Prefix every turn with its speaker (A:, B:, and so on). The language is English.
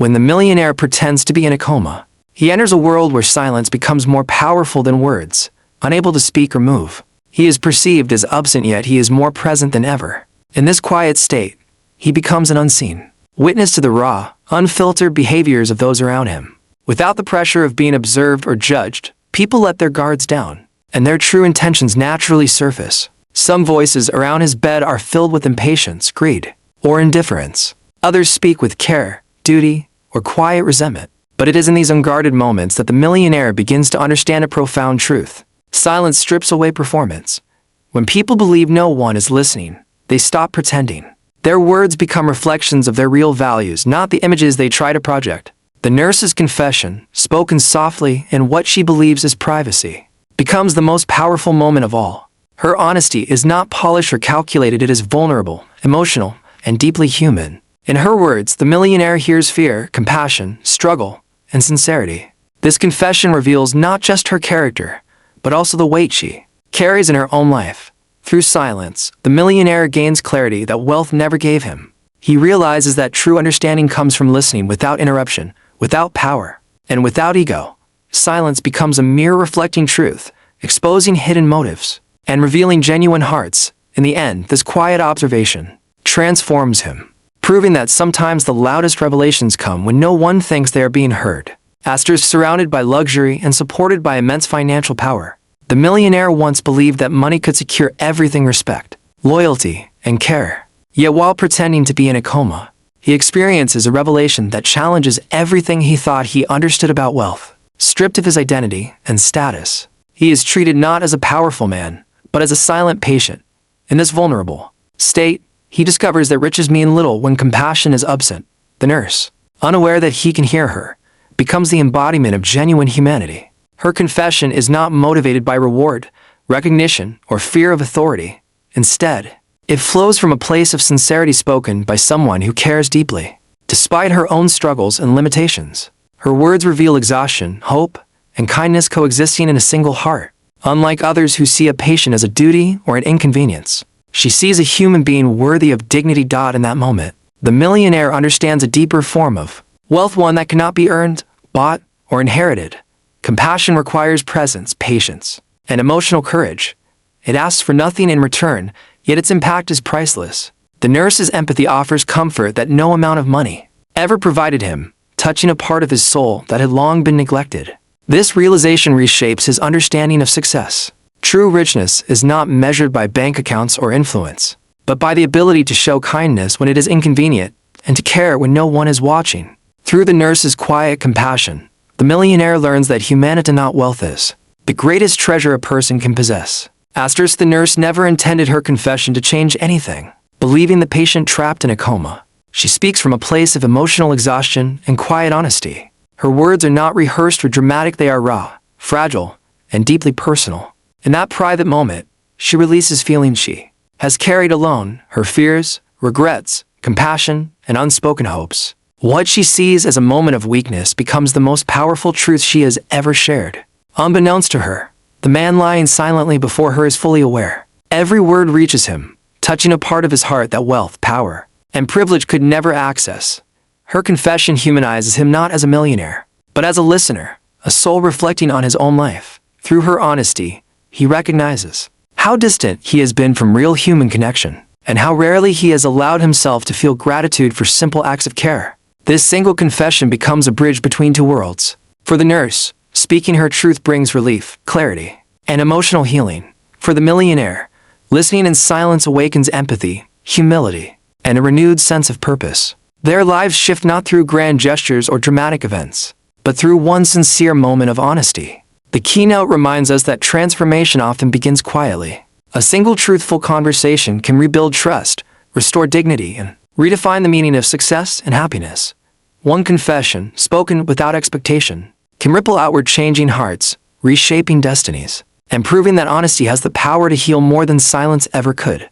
A: When the millionaire pretends to be in a coma, he enters a world where silence becomes more powerful than words, unable to speak or move. He is perceived as absent, yet he is more present than ever. In this quiet state, he becomes an unseen witness to the raw, unfiltered behaviors of those around him. Without the pressure of being observed or judged, people let their guards down, and their true intentions naturally surface. Some voices around his bed are filled with impatience, greed, or indifference. Others speak with care, duty, or quiet resentment. But it is in these unguarded moments that the millionaire begins to understand a profound truth. Silence strips away performance. When people believe no one is listening, they stop pretending. Their words become reflections of their real values, not the images they try to project. The nurse's confession, spoken softly in what she believes is privacy, becomes the most powerful moment of all. Her honesty is not polished or calculated, it is vulnerable, emotional, and deeply human. In her words, the millionaire hears fear, compassion, struggle, and sincerity. This confession reveals not just her character, but also the weight she carries in her own life. Through silence, the millionaire gains clarity that wealth never gave him. He realizes that true understanding comes from listening without interruption, without power, and without ego. Silence becomes a mirror reflecting truth, exposing hidden motives, and revealing genuine hearts. In the end, this quiet observation transforms him, proving that sometimes the loudest revelations come when no one thinks they are being heard. Surrounded by luxury and supported by immense financial power, the millionaire once believed that money could secure everything: respect, loyalty, and care. Yet while pretending to be in a coma, he experiences a revelation that challenges everything he thought he understood about wealth. Stripped of his identity and status, he is treated not as a powerful man, but as a silent patient. In this vulnerable state, he discovers that riches mean little when compassion is absent. The nurse, unaware that he can hear her, becomes the embodiment of genuine humanity. Her confession is not motivated by reward, recognition, or fear of authority. Instead, it flows from a place of sincerity spoken by someone who cares deeply. Despite her own struggles and limitations, her words reveal exhaustion, hope, and kindness coexisting in a single heart. Unlike others who see a patient as a duty or an inconvenience, she sees a human being worthy of dignity. In that moment, the millionaire understands a deeper form of wealth, one that cannot be earned, bought, or inherited. Compassion requires presence, patience, and emotional courage. It asks for nothing in return, yet its impact is priceless. The nurse's empathy offers comfort that no amount of money ever provided him, touching a part of his soul that had long been neglected. This realization reshapes his understanding of success. True richness is not measured by bank accounts or influence, but by the ability to show kindness when it is inconvenient and to care when no one is watching. Through the nurse's quiet compassion, the millionaire learns that humanity, not wealth, is the greatest treasure a person can possess. The nurse never intended her confession to change anything. Believing the patient trapped in a coma, she speaks from a place of emotional exhaustion and quiet honesty. Her words are not rehearsed or dramatic, they are raw, fragile, and deeply personal. In that private moment, she releases feelings she has carried alone, her fears, regrets, compassion, and unspoken hopes. What she sees as a moment of weakness becomes the most powerful truth she has ever shared. Unbeknownst to her, the man lying silently before her is fully aware. Every word reaches him, touching a part of his heart that wealth, power, and privilege could never access. Her confession humanizes him not as a millionaire, but as a listener, a soul reflecting on his own life. Through her honesty, he recognizes how distant he has been from real human connection, and how rarely he has allowed himself to feel gratitude for simple acts of care. This single confession becomes a bridge between two worlds. For the nurse, speaking her truth brings relief, clarity, and emotional healing. For the millionaire, listening in silence awakens empathy, humility, and a renewed sense of purpose. Their lives shift not through grand gestures or dramatic events, but through one sincere moment of honesty. The keynote reminds us that transformation often begins quietly. A single truthful conversation can rebuild trust, restore dignity, and redefine the meaning of success and happiness. One confession, spoken without expectation, can ripple outward, changing hearts, reshaping destinies, and proving that honesty has the power to heal more than silence ever could.